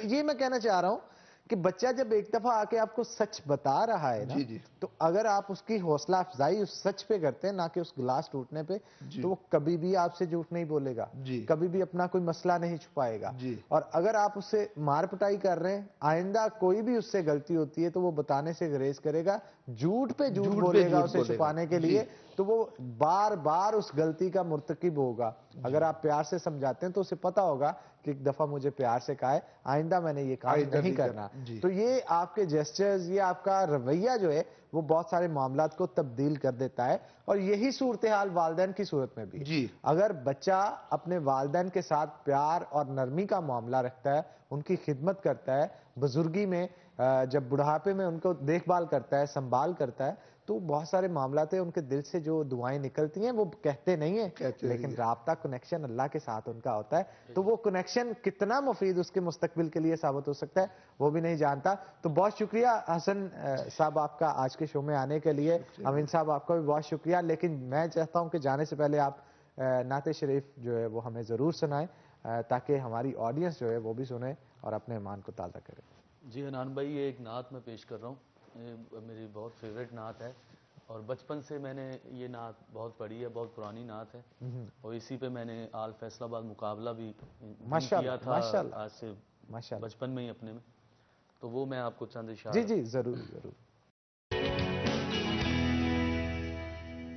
یہ میں کہنا چاہ رہا ہوں کہ بچہ جب ایک دفعہ آ کے آپ کو سچ بتا رہا ہے نا تو اگر آپ اس کی حوصلہ افزائی اس سچ پہ کرتے ہیں نہ کہ اس گلاس ٹوٹنے پہ تو وہ کبھی بھی آپ سے جھوٹ نہیں بولے گا. کبھی بھی اپنا کوئی مسئلہ نہیں چھپائے گا. اور اگر آپ اس سے مار پٹائی کر رہے ہیں آئندہ کوئی بھی اس سے غلطی ہوتی ہے تو وہ بتانے سے گریز کرے گا. جھوٹ پہ جھوٹ بولے گا اسے چھپانے کے لیے تو وہ بار بار اس غلطی کا مرتکب ہوگا. اگر آپ پیار سے سمجھاتے ہیں تو اسے پتا ہوگا کہ ایک دفعہ مجھے پیار سے کہا ہے آئندہ میں نے یہ کام نہیں کرنا. تو یہ آپ کے جیسچرز یہ آپ کا رویہ جو ہے وہ بہت سارے معاملات کو تبدیل کر دیتا ہے. اور یہی صورتحال والدین کی صورت میں بھی جی اگر بچہ اپنے والدین کے ساتھ پیار اور نرمی کا معاملہ رکھتا ہے، ان کی خدمت کرتا ہے، بزرگی میں جب بڑھاپے میں ان کو دیکھ بھال کرتا ہے، سنبھال کرتا ہے، تو بہت سارے معاملات ہیں ان کے دل سے جو دعائیں نکلتی ہیں وہ کہتے نہیں ہیں، لیکن رابطہ کنیکشن اللہ کے ساتھ ان کا ہوتا ہے، تو وہ کنیکشن کتنا مفید اس کے مستقبل کے لیے ثابت ہو سکتا ہے وہ بھی نہیں جانتا. تو بہت شکریہ حسن صاحب آپ کا آج کے شو میں آنے کے لیے. امین صاحب آپ کا بھی بہت شکریہ. لیکن میں چاہتا ہوں کہ جانے سے پہلے آپ نعت شریف جو ہے وہ ہمیں ضرور سنائیں تاکہ ہماری آڈینس جو ہے وہ بھی سنے اور اپنے ایمان کو تازہ کرے. جی حنان بھائی، یہ ایک نعت میں پیش کر رہا ہوں، یہ میری بہت فیوریٹ نعت ہے اور بچپن سے میں نے یہ نعت بہت پڑھی ہے، بہت پرانی نعت ہے اور اسی پہ میں نے آل فیصل آباد مقابلہ بھی کیا تھا آج سے بچپن میں ہی اپنے میں، تو وہ میں آپ کو چند اشعار. جی ضرور ضرور.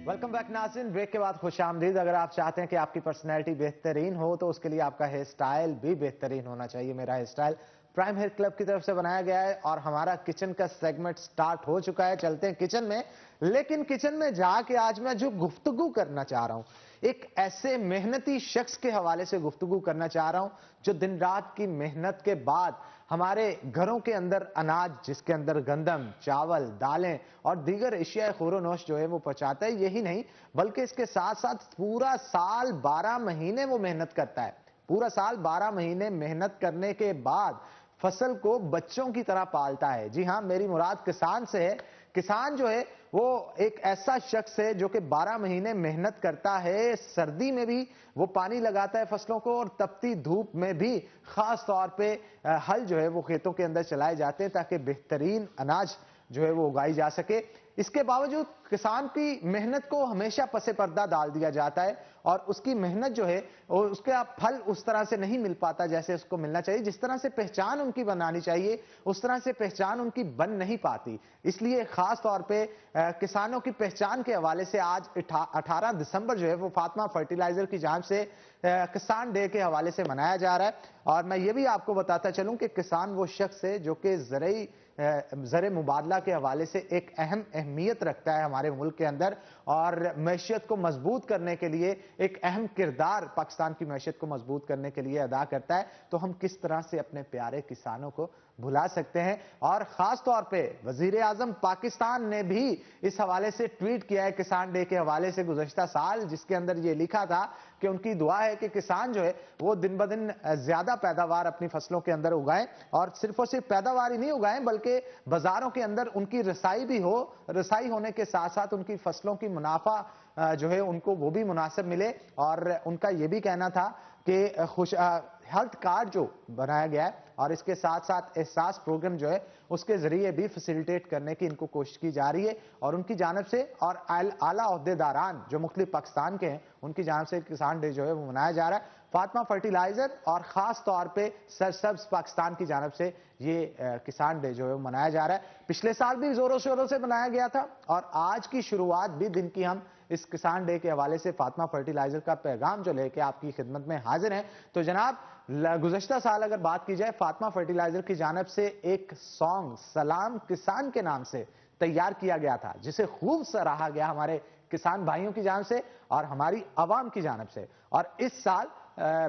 ویلکم بیک ناظرین، بریک کے بعد خوش آمدید. اگر آپ چاہتے ہیں کہ آپ کی پرسنالٹی بہترین ہو تو اس کے لیے آپ کا ہیئر سٹائل بھی بہترین ہونا چاہیے. میرا hair style Prime Hair Club کی طرف سے بنایا گیا ہے اور ہمارا کچن کا سیگمنٹ سٹارٹ ہو چکا ہے. چلتے ہیں کچن میں. لیکن کچن میں جا کے آج میں جو گفتگو کرنا چاہ رہا ہوں، ایک ایسے محنتی شخص کے حوالے سے گفتگو کرنا چاہ رہا ہوں جو دن رات کی محنت کے بعد ہمارے گھروں کے اندر اناج، جس کے اندر گندم، چاول، دالیں اور دیگر اشیاء خور و نوش جو ہے وہ پہنچاتا ہے. یہی نہیں بلکہ اس کے ساتھ ساتھ پورا سال 12 مہینے وہ محنت کرتا ہے. پورا سال 12 مہینے محنت کرنے کے بعد فصل کو بچوں کی طرح پالتا ہے. جی ہاں، میری مراد کسان سے ہے. کسان جو ہے وہ ایک ایسا شخص ہے جو کہ 12 مہینے محنت کرتا ہے، سردی میں بھی وہ پانی لگاتا ہے فصلوں کو اور تپتی دھوپ میں بھی خاص طور پہ ہل جو ہے وہ کھیتوں کے اندر چلائے جاتے ہیں تاکہ بہترین اناج جو ہے وہ اگائی جا سکے. اس کے باوجود کسان کی محنت کو ہمیشہ پس پردہ ڈال دیا جاتا ہے اور اس کی محنت جو ہے اس کا پھل اس طرح سے نہیں مل پاتا جیسے اس کو ملنا چاہیے. جس طرح سے پہچان ان کی بنانی چاہیے اس طرح سے پہچان ان کی بن نہیں پاتی. اس لیے خاص طور پہ کسانوں کی پہچان کے حوالے سے آج 18 دسمبر جو ہے وہ فاطمہ فرٹیلائزر کی جانب سے کسان ڈے کے حوالے سے منایا جا رہا ہے. اور میں یہ بھی آپ کو بتاتا چلوں کہ کسان وہ شخص ہے جو کہ زرعی مبادلہ کے حوالے سے ایک اہم اہمیت رکھتا ہے ہمارے ملک کے اندر اور معیشت کو مضبوط کرنے کے لیے ایک اہم کردار پاکستان کی معیشت کو مضبوط کرنے کے لیے ادا کرتا ہے. تو ہم کس طرح سے اپنے پیارے کسانوں کو بھلا سکتے ہیں. اور خاص طور پہ وزیر اعظم پاکستان نے بھی اس حوالے سے ٹویٹ کیا ہے کسان ڈے کے حوالے سے گزشتہ سال، جس کے اندر یہ لکھا تھا کہ ان کی دعا ہے کہ کسان جو ہے وہ دن بدن زیادہ پیداوار اپنی فصلوں کے اندر اگائیں اور صرف پیداوار ہی نہیں اگائیں بلکہ بازاروں کے اندر ان کی رسائی بھی ہو. رسائی ہونے کے ساتھ ساتھ ان کی فصلوں کی منافع جو ہے ان کو وہ بھی مناسب ملے. اور ان کا یہ بھی کہنا تھا کہ ہیلتھ کارڈ جو بنایا گیا ہے اور اس کے ساتھ ساتھ احساس پروگرام جو ہے اس کے ذریعے بھی فیسیلیٹیٹ کرنے کی ان کو کوشش کی جا رہی ہے اور ان کی جانب سے اور اعلیٰ عہدیداران جو مختلف پاکستان کے ہیں ان کی جانب سے کسان ڈے جو ہے وہ منایا جا رہا ہے. فاطمہ فرٹیلائزر اور خاص طور پہ سرسبز پاکستان کی جانب سے یہ کسان ڈے جو ہے وہ منایا جا رہا ہے. پچھلے سال بھی زوروں شوروں سے منایا گیا تھا اور آج کی شروعات بھی دن کی ہم اس کسان ڈے کے حوالے سے فاطمہ فرٹیلائزر کا پیغام جو لے کے آپ کی خدمت میں حاضر ہیں. تو جناب گزشتہ سال اگر بات کی جائے فاطمہ فرٹیلائزر کی جانب سے ایک سانگ سلام کسان کے نام سے تیار کیا گیا تھا جسے خوب سراہا گیا ہمارے کسان بھائیوں کی جانب سے اور ہماری عوام کی جانب سے. اور اس سال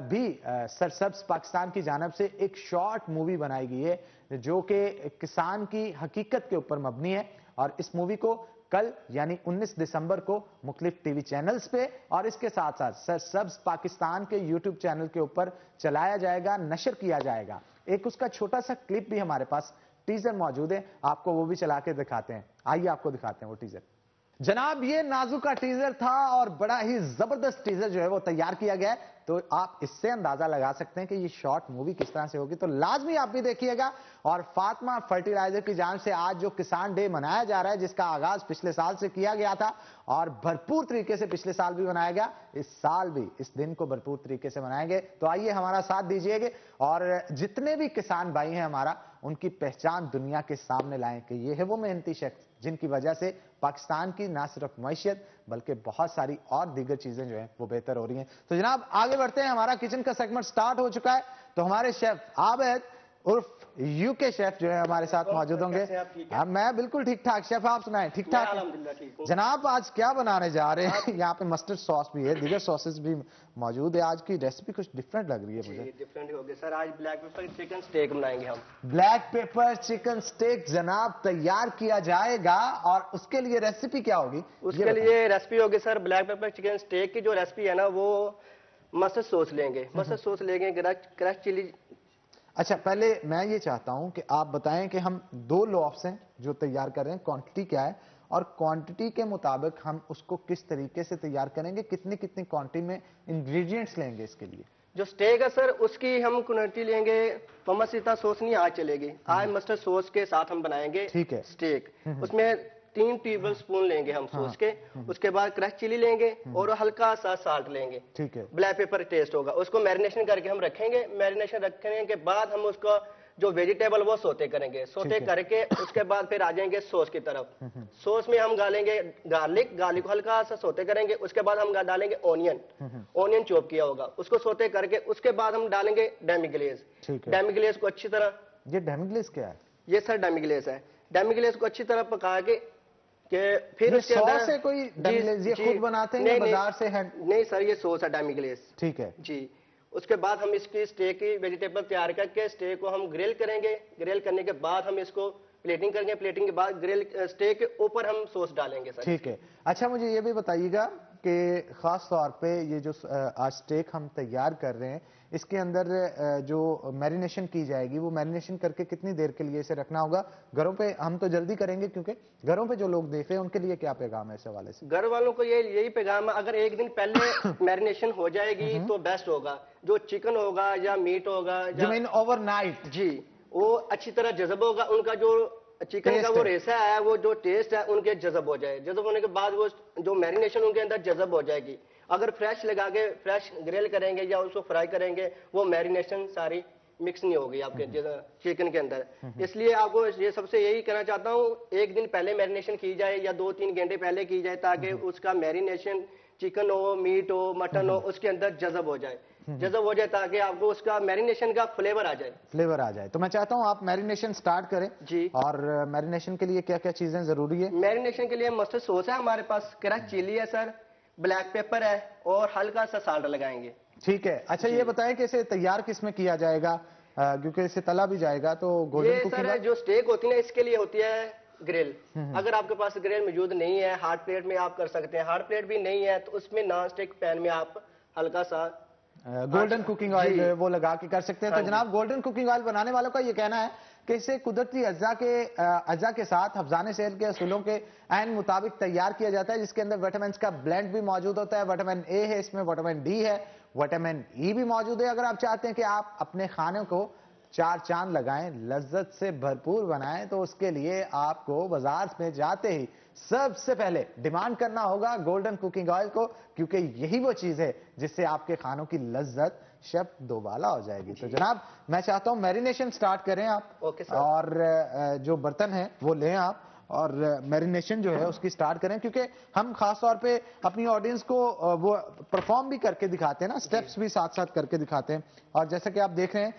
بھی سرسبز پاکستان کی جانب سے ایک شارٹ مووی بنائی گئی ہے جو کہ کسان کی حقیقت کے اوپر مبنی ہے اور اس مووی کو کل یعنی 19 دسمبر کو مختلف ٹی وی چینلز پہ اور اس کے ساتھ ساتھ سرسبز پاکستان کے یوٹیوب چینل کے اوپر چلایا جائے گا، نشر کیا جائے گا. ایک اس کا چھوٹا سا کلپ بھی ہمارے پاس ٹیزر موجود ہے، آپ کو وہ بھی چلا کے دکھاتے ہیں. آئیے آپ کو دکھاتے ہیں وہ ٹیزر. جناب یہ نازک کا ٹیزر تھا اور بڑا ہی زبردست ٹیزر جو ہے وہ تیار کیا گیا ہے. تو آپ اس سے اندازہ لگا سکتے ہیں کہ یہ شارٹ مووی کس طرح سے ہوگی. تو لازمی آپ بھی دیکھیے گا. اور فاطمہ فرٹیلائزر کی جانب سے آج جو کسان ڈے منایا جا رہا ہے جس کا آغاز پچھلے سال سے کیا گیا تھا اور بھرپور طریقے سے پچھلے سال بھی منایا گیا، اس سال بھی اس دن کو بھرپور طریقے سے منائیں گے. تو آئیے ہمارا ساتھ دیجئے گے اور جتنے بھی کسان بھائی ہیں ہمارا ان کی پہچان دنیا کے سامنے لائیں کہ یہ ہے وہ محنتی شخص جن کی وجہ سے پاکستان کی نہ صرف معیشت بلکہ بہت ساری اور دیگر چیزیں جو ہیں وہ بہتر ہو رہی ہیں. تو جناب آگے بڑھتے ہیں، ہمارا کچن کا سیگمنٹ سٹارٹ ہو چکا ہے. تو ہمارے شیف عابد उर्फ यूके शेफ जो है हमारे साथ मौजूद होंगे। हाँ, मैं बिल्कुल ठीक ठाक। शेफ आप सुनाएं, ठीक ठाक? जनाब आज क्या बनाने जा रहे हैं? यहाँ पे मस्टर्ड सॉस भी है, दीगर सॉसेस भी मौजूद है। आज की रेसिपी कुछ डिफरेंट लग रही है मुझे। डिफरेंट हो गया सर, आज ब्लैक पेपर चिकन स्टेक बनाएंगे हम। ब्लैक पेपर चिकन स्टेक जनाब तैयार किया जाएगा, और उसके लिए रेसिपी क्या होगी? उसके लिए रेसिपी होगी sir, black pepper chicken steak की जो रेसिपी है ना, वो मस्टर्ड सॉस लेंगे, मस्टर्ड सॉस लेंगे, क्रश चिली। अच्छा, पहले मैं ये चाहता हूं कि आप बताएं कि हम 2 लोफ्स हैं जो तैयार कर रहे हैं, क्वांटिटी क्या है, और क्वांटिटी के मुताबिक हम उसको किस तरीके से तैयार करेंगे, कितनी कितनी क्वांटिटी में इंग्रेडिएंट्स लेंगे इसके लिए? जो स्टेक है सर, उसकी हम क्वांटिटी लेंगे, पमसीता सॉस नहीं आज चलेगी, आज मस्टर्ड सॉस के साथ हम बनाएंगे। ठीक है। स्टेक उसमें 3 टेबल स्पून लेंगे हम सॉस के, उसके बाद क्रश चिली लेंगे और हल्का सा साल्ट लेंगे। ठीक है। ब्लैक पेपर टेस्ट होगा, उसको मैरिनेशन करके हम रखेंगे। मैरिनेशन रखने के बाद हम उसको जो वेजिटेबल वो सोते करेंगे, सोते करके उसके बाद फिर आ जाएंगे सॉस की तरफ। सॉस में हम डालेंगे गार्लिक को हल्का सा सोते करेंगे, उसके बाद हम डालेंगे ऑनियन चॉप किया होगा, उसको सोते करके उसके बाद हम डालेंगे डेमी-ग्लेज। डेमी-ग्लेज को अच्छी तरह, ये डेमी-ग्लेज क्या है? ये सर डेमी-ग्लेज है। डेमी-ग्लेज को अच्छी तरह पका के फिर उसके अंदर से कोई डेमी-ग्लेज ये खुद बनाते हैं या बाजार से है? नहीं सर, ये सॉस है डेमी-ग्लेज। ठीक है जी। उसके बाद हम इसकी स्टेक की वेजिटेबल तैयार करके स्टेक को हम ग्रिल करेंगे। ग्रिल करने के बाद हम इसको प्लेटिंग करेंगे। प्लेटिंग के बाद ग्रिल स्टेक के ऊपर हम सॉस डालेंगे सर। ठीक है। अच्छा, मुझे ये भी बताइएगा कि खास तौर पे ये जो आज स्टेक हम तैयार कर रहे हैं, इसके अंदर जो मैरिनेशन की जाएगी, वो मैरिनेशन करके कितनी देर के लिए इसे रखना होगा? घरों पे हम तो जल्दी करेंगे क्योंकि घरों पे जो लोग देख रहे हैं उनके लिए क्या पैगाम है इस हवाले से? घर वालों को यही पैगाम है, अगर एक दिन पहले मैरिनेशन हो जाएगी तो बेस्ट होगा। जो चिकन होगा या मीट होगा, ओवरनाइट जी, वो अच्छी तरह जज़ब होगा। उनका जो चिकन का वो रेशा है, वो जो टेस्ट है उनके जज़ब हो जाए। जज़ब होने के बाद वो जो मैरिनेशन उनके अंदर जज़ब हो जाएगी। अगर फ्रेश लगा के फ्रेश ग्रिल करेंगे या उसको फ्राई करेंगे, वो मैरिनेशन सारी मिक्स नहीं होगी आपके चिकन के अंदर। इसलिए आपको ये सबसे यही कहना चाहता हूँ, एक दिन पहले मैरिनेशन की जाए या 2-3 घंटे पहले की जाए, ताकि उसका मैरिनेशन चिकन हो, मीट हो, मटन हो, उसके अंदर जज़ब हो जाए, ताकि आपको उसका मैरिनेशन का फ्लेवर आ जाए। तो मैं चाहता हूं आप मैरिनेशन स्टार्ट करें जी। और मैरिनेशन के लिए क्या क्या चीजें जरूरी है? मैरिनेशन के लिए मस्टर्ड सॉस है हमारे पास, क्रश चिली है सर, ब्लैक पेपर है और हल्का सा साल्ट लगाएंगे। ठीक है। अच्छा, ये बताएं कि इसे तैयार किस में किया जाएगा, क्योंकि इसे तला भी जाएगा तो गोल्डन कुकिंग। सर जो स्टेक होती है ना, इसके लिए होती है ग्रिल। अगर आपके पास ग्रिल मौजूद नहीं है, हार्ड प्लेट में आप कर सकते हैं। हार्ड प्लेट भी नहीं है तो उसमें नॉन स्टिक पैन में आप हल्का सा गोल्डन कुकिंग ऑयल जो है वो लगा के कर सकते हैं। तो जनाब, गोल्डन कुकिंग ऑयल बनाने वालों का ये कहना है कि इसे कुदरती अज्जा के साथ हफ्जाने सेहत के असूलों के ऐन मुताबिक तैयार किया जाता है, जिसके अंदर विटामिन का ब्लेंड भी मौजूद होता है। विटामिन ए है इसमें, विटामिन डी है, विटामिन ई भी मौजूद है। अगर आप चाहते हैं कि आप अपने खाने को 4 चांद लगाएं, लज्जत से भरपूर बनाएं, तो उसके लिए आपको बाजार में जाते ही सबसे पहले डिमांड करना होगा गोल्डन कुकिंग ऑयल को, क्योंकि यही वो चीज है जिससे आपके खानों की लज्जत शब दोबाला हो जाएगी। तो जनाब, मैं चाहता हूं मैरिनेशन स्टार्ट करें आप। Okay sir. और जो बर्तन है वो लें आप और मैरिनेशन जो है उसकी स्टार्ट करें, क्योंकि हम खास तौर पे अपनी ऑडियंस को वो परफॉर्म भी करके दिखाते हैं ना, स्टेप्स भी साथ साथ करके दिखाते हैं। और जैसा कि आप देख रहे हैं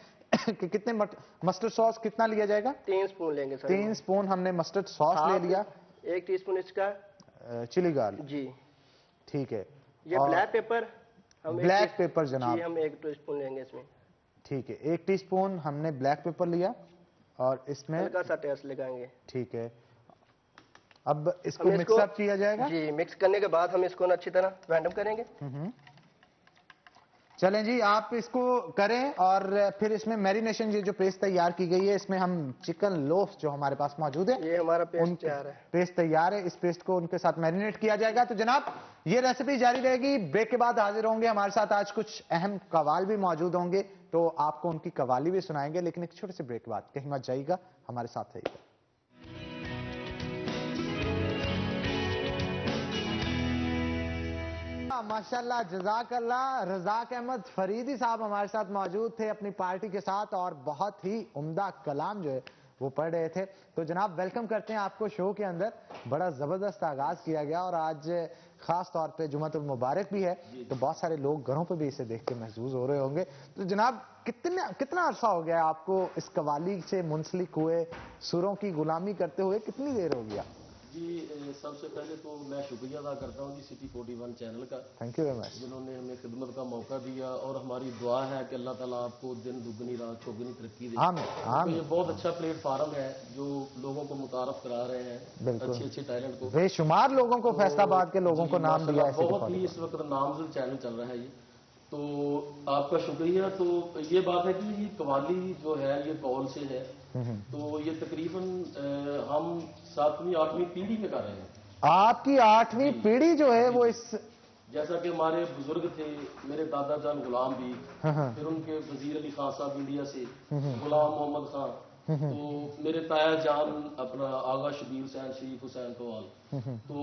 कि कितने मस्टर्ड सॉस कितना लिया जाएगा? 3 स्पून लेंगे सर। 3 स्पून हमने मस्टर्ड सॉस ले लिया। 1 टीस्पून इसका चिली गार्लिक जी। ठीक है। ये ब्लैक पेपर, ब्लैक पेपर जनाब जी, हम 1 टीस्पून लेंगे इसमें। ठीक है, 1 टीस्पून हमने ब्लैक पेपर लिया और इसमें हल्का सा टेस्ट लगाएंगे। ठीक है। अब इसको मिक्सअप किया जाएगा जी। मिक्स करने के बाद हम इसको अच्छी तरह बैंड करेंगे। चलें जी, आप इसको करें और फिर इसमें मैरिनेशन, ये जो पेस्ट तैयार की गई है, इसमें हम चिकन लोफ जो हमारे पास मौजूद है, ये हमारा पेस्ट तैयार है। पेस्ट तैयार है, इस पेस्ट को उनके साथ मैरिनेट किया जाएगा। तो जनाब, ये रेसिपी जारी रहेगी। ब्रेक के बाद हाजिर होंगे हमारे साथ आज कुछ अहम कवाल भी मौजूद होंगे, तो आपको उनकी कवाली भी सुनाएंगे, लेकिन एक छोटे से ब्रेक के बाद। कहीं मत जाइएगा, हमारे साथ रहिएगा। माशाल्लाह, जज़ाकल्लाह। रज़ाक अहमद फरीदी साहब हमारे साथ मौजूद थे अपनी पार्टी के साथ और बहुत ही उम्दा कलाम जो है वो पढ़ रहे थे। तो जनाब वेलकम करते हैं आपको शो के अंदर। बड़ा ज़बरदस्त आगाज़ किया गया और आज ख़ास तौर पे जुम्मतुल मुबारक भी है, तो बहुत सारे लोग घरों पे भी इसे देख के महसूस हो रहे होंगे। तो जनाब कितना अरसा हो गया आपको इस कवाली से मुंसलिक हुए, सुरों की गुलामी करते हुए कितनी देर हो गया? जी सबसे पहले तो मैं शुक्रिया अदा करता हूँ जी सिटी 41 चैनल का, थैंक यू वेरी मच, जिन्होंने हमें खिदमत का मौका दिया। और हमारी दुआ है कि अल्लाह ताला आपको दिन दुगनी रात चौगुनी तरक्की दे। आमीन तो आमीन। ये बहुत अच्छा प्लेटफार्म है जो लोगों को मुतारफ करा रहे हैं अच्छे टैलेंट को। बेशुमार लोगों को, फैसलाबाद के लोगों को नाम दिया है। बहुत ही इस वक्त नामजद चैनल चल रहा है ये, तो आपका शुक्रिया। तो ये बात है कि ये कवाली जो है ये कौल से है, तो ये तकरीबन हम 7वीं 8वीं पीढ़ी में कर रहे हैं। आपकी 8वीं पीढ़ी जो है वो इस, जैसा कि हमारे बुजुर्ग थे, मेरे दादा जान गुलाम भी, फिर उनके वजीर अली खान साहब इंडिया से, गुलाम मोहम्मद खान, तो मेरे ताया जान अपना आगा शबीर हुसैन, शरीफ हुसैन कवाल, तो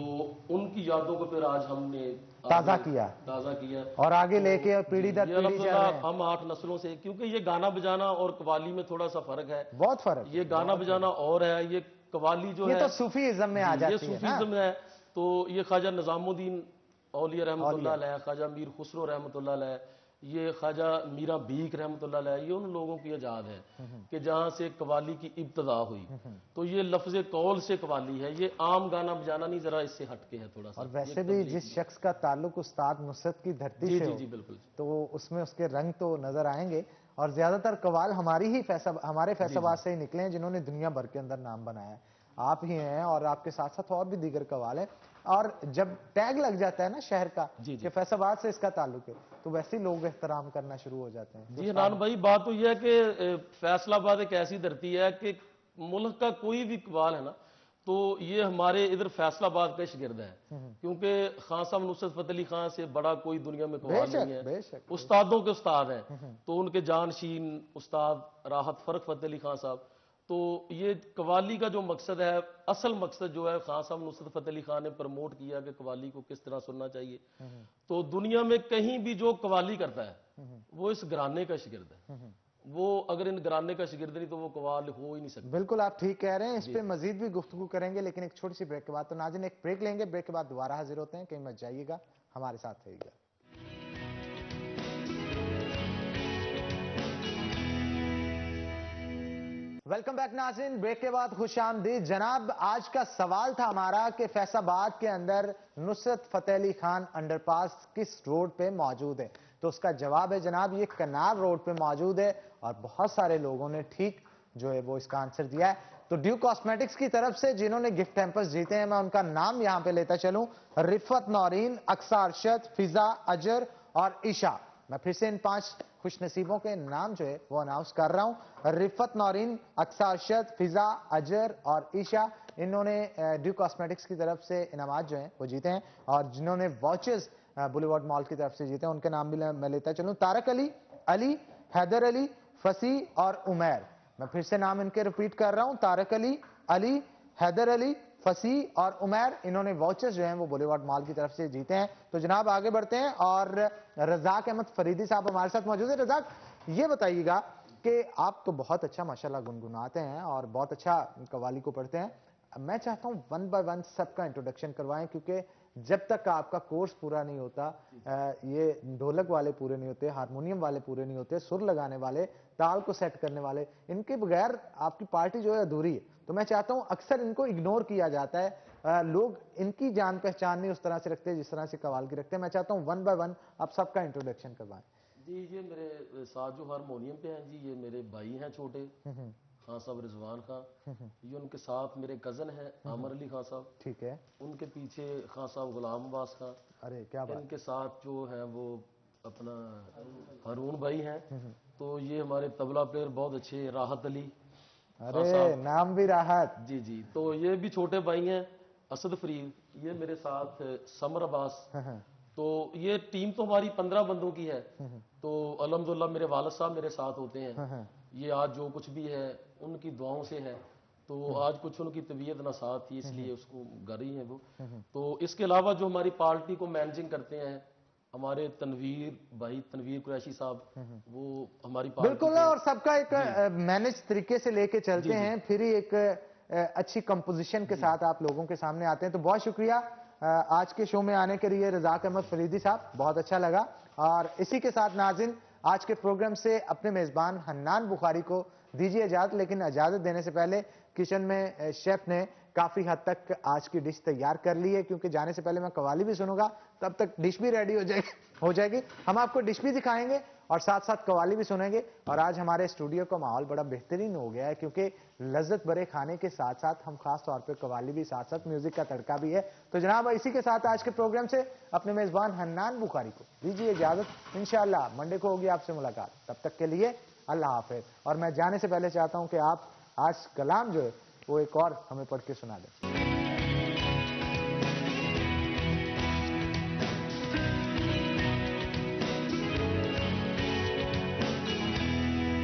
उनकी यादों को फिर आज हमने ताज़ा किया और आगे लेके पीढ़ी दर ये पीढ़ी जा रहे हैं। हम 8 नस्लों से, क्योंकि ये गाना बजाना और कवाली में थोड़ा सा फर्क है, बहुत फर्क। ये गाना बजाना और है, ये कवाली जो ये है तो सूफीइज्म में आ जाती है, ये सूफीज्म है। तो ये ख्वाजा निजामुद्दीन औलिया रहमतुल्लाह अलैह, ख्वाजा मीर खुसरो रहमतुल्लाह अलैह, ये ख्वाजा मीरा भीख रहमतुल्लाह अलैह, ये उन लोगों की इजाद है कि जहाँ से कवाली की इब्तदा हुई। तो ये लफ्ज़ कौल से कवाली है, ये आम गाना बजाना नहीं, जरा इससे हटके है थोड़ा सा। और वैसे भी जिस शख्स का ताल्लुक उस्ताद नुसरत की धरती से हो, जी बिल्कुल, तो उसमें उसके रंग तो नजर आएंगे। और ज्यादातर कवाल हमारे फैसलाबाद से ही निकले हैं, जिन्होंने दुनिया भर के अंदर नाम बनाया है। आप ही हैं और आपके साथ साथ और भी दीगर कवाल हैं। और जब टैग लग जाता है ना शहर का कि फैसलाबाद से इसका ताल्लुक है, तो वैसे ही लोग एहतराम करना शुरू हो जाते हैं। जी हनान भाई, बात तो यह है कि फैसलाबाद एक ऐसी धरती है कि मुल्क का कोई भी कवाल है ना, तो ये हमारे इधर फैसलाबाद का शिगिर्द है, क्योंकि खान साहब नुसरत फतेह अली खान से बड़ा कोई दुनिया में कवाल नहीं है। उस्तादों के उस्ताद हैं, तो उनके जानशीन उस्ताद राहत फर्क फतेह अली खान साहब। तो ये कवाली का जो मकसद है, असल मकसद जो है, खान साहब नुसरत फतेह अली खान ने प्रमोट किया कि कवाली को किस तरह सुनना चाहिए। तो दुनिया में कहीं भी जो कवाली करता है वो इस घराने का शिगिर्द है, वो अगर इन घराने का शिगिर्द नहीं तो वो कवाल हो ही नहीं सकता। बिल्कुल आप ठीक कह रहे हैं। इस पे मजीद भी गुफ्तगू करेंगे, लेकिन एक छोटी सी ब्रेक के बाद। तो नाज़रीन एक ब्रेक लेंगे, ब्रेक के बाद दोबारा हाजिर होते हैं। कहीं मत जाइएगा, हमारे साथ रहिएगा। वेलकम बैक नाज़रीन, ब्रेक के बाद खुश आमदीद। जनाब आज का सवाल था हमारा कि फैसलाबाद के अंदर नुसरत फतेह अली खान अंडरपास किस रोड पे मौजूद है? तो उसका जवाब है जनाब ये कनार रोड पे मौजूद है। और बहुत सारे लोगों ने ठीक जो है वो इसका आंसर दिया है। तो ड्यू कॉस्मेटिक्स की तरफ से जिन्होंने गिफ्ट हैम्पर्स जीते हैं, मैं उनका नाम यहां पे लेता चलूं। रिफत नौरीन, अक्सा अरशद, फिजा, अजर और ईशा। मैं फिर से इन 5 खुश नसीबों के नाम जो है वो अनाउंस कर रहा हूं। रिफत नौरीन, अक्सा अरशद, फिजा, अजर और ईशा, इन्होंने ड्यू कॉस्मेटिक्स की तरफ से इनामात जो हैं वो जीते हैं। और जिन्होंने वॉचेस बुलेवार्ड मॉल की तरफ से जीते हैं, उनके नाम भी मैं लेता चलूं। तारक अली, अली, हैदर अली, फसी और उमैर। मैं फिर से नाम इनके रिपीट कर रहा हूं। तारक अली, अली, हैदर अली, फसी और उमैर, इन्होंने वाउचर्स जो हैं वो बुलेवार्ड मॉल की तरफ से जीते हैं। तो जनाब आगे बढ़ते हैं और रज़ाक अहमद फरीदी साहब हमारे साथ मौजूद है। रज़ाक, ये बताइएगा कि आप तो बहुत अच्छा माशाल्लाह गुनगुनाते हैं और बहुत अच्छा कवाली को पढ़ते हैं। मैं चाहता हूं 1 बाय 1 सबका इंट्रोडक्शन करवाएं, क्योंकि जब तक आपका कोर्स पूरा नहीं होता, ये ढोलक वाले पूरे नहीं होते, हारमोनियम वाले पूरे नहीं होते, सुर लगाने वाले, ताल को सेट करने वाले, इनके बगैर आपकी पार्टी जो है अधूरी है। तो मैं चाहता हूं, अक्सर इनको इग्नोर किया जाता है, लोग इनकी जान पहचान नहीं उस तरह से रखते जिस तरह से कवाल की रखते हैं। मैं चाहता हूं 1 बाय 1 आप सबका इंट्रोडक्शन करवाएं। जी ये मेरे साथ जो हारमोनियम पे हैं जी, ये मेरे भाई हैं छोटे, खान साहब रिजवान खान। ये उनके साथ मेरे कजन हैं आमर अली खान साहब, ठीक है। उनके पीछे खान साहब गुलाम अब्बास खान। अरे क्या बात। इनके साथ जो है वो अपना हारून भाई हैं। तो ये हमारे तबला प्लेयर बहुत अच्छे राहत अली। अरे नाम भी राहत। जी जी। तो ये भी छोटे भाई हैं असद फरीद, ये मेरे साथ समर अब्बास। तो ये टीम तो हमारी 15 बंदों की है। तो अल्हम्दुलिल्लाह मेरे वालिद साहब मेरे साथ होते हैं। ये आज जो कुछ भी है उनकी दुआओं से है। तो आज कुछ उनकी तबीयत ना साथ थी, इसलिए उसको घर ही है वो। तो इसके अलावा जो हमारी पार्टी को मैनेजिंग करते हैं हमारे तनवीर भाई, तनवीर कुरैशी साहब, वो हमारी बिल्कुल, और सबका एक मैनेज तरीके से लेके चलते हैं, फिर ही एक अच्छी कंपोजिशन के साथ आप लोगों के सामने आते हैं। तो बहुत शुक्रिया आज के शो में आने के लिए रज़ाक अहमद फरीदी साहब, बहुत अच्छा लगा। और इसी के साथ नाज़रीन, आज के प्रोग्राम से अपने मेज़बान हन्नान बुखारी को दीजिए इजाज़त, लेकिन इजाज़त देने से पहले किचन में शेफ ने काफ़ी हद तक आज की डिश तैयार कर ली है, क्योंकि जाने से पहले मैं कवाली भी सुनूंगा, तब तक डिश भी रेडी हो जाएगी। हम आपको डिश भी दिखाएंगे और साथ साथ कवाली भी सुनेंगे। और आज हमारे स्टूडियो का माहौल बड़ा बेहतरीन हो गया है, क्योंकि लज्जत भरे खाने के साथ साथ हम खास तौर पे कवाली भी, साथ साथ म्यूजिक का तड़का भी है। तो जनाब, इसी के साथ आज के प्रोग्राम से अपने मेज़बान हन्नान बुखारी को दीजिए इजाज़त। इंशाअल्लाह मंडे को होगी आपसे मुलाकात, तब तक के लिए अल्लाह हाफिज़। और मैं जाने से पहले चाहता हूं कि आप आज कलाम जो है वो एक और हमें पढ़ के सुना दें।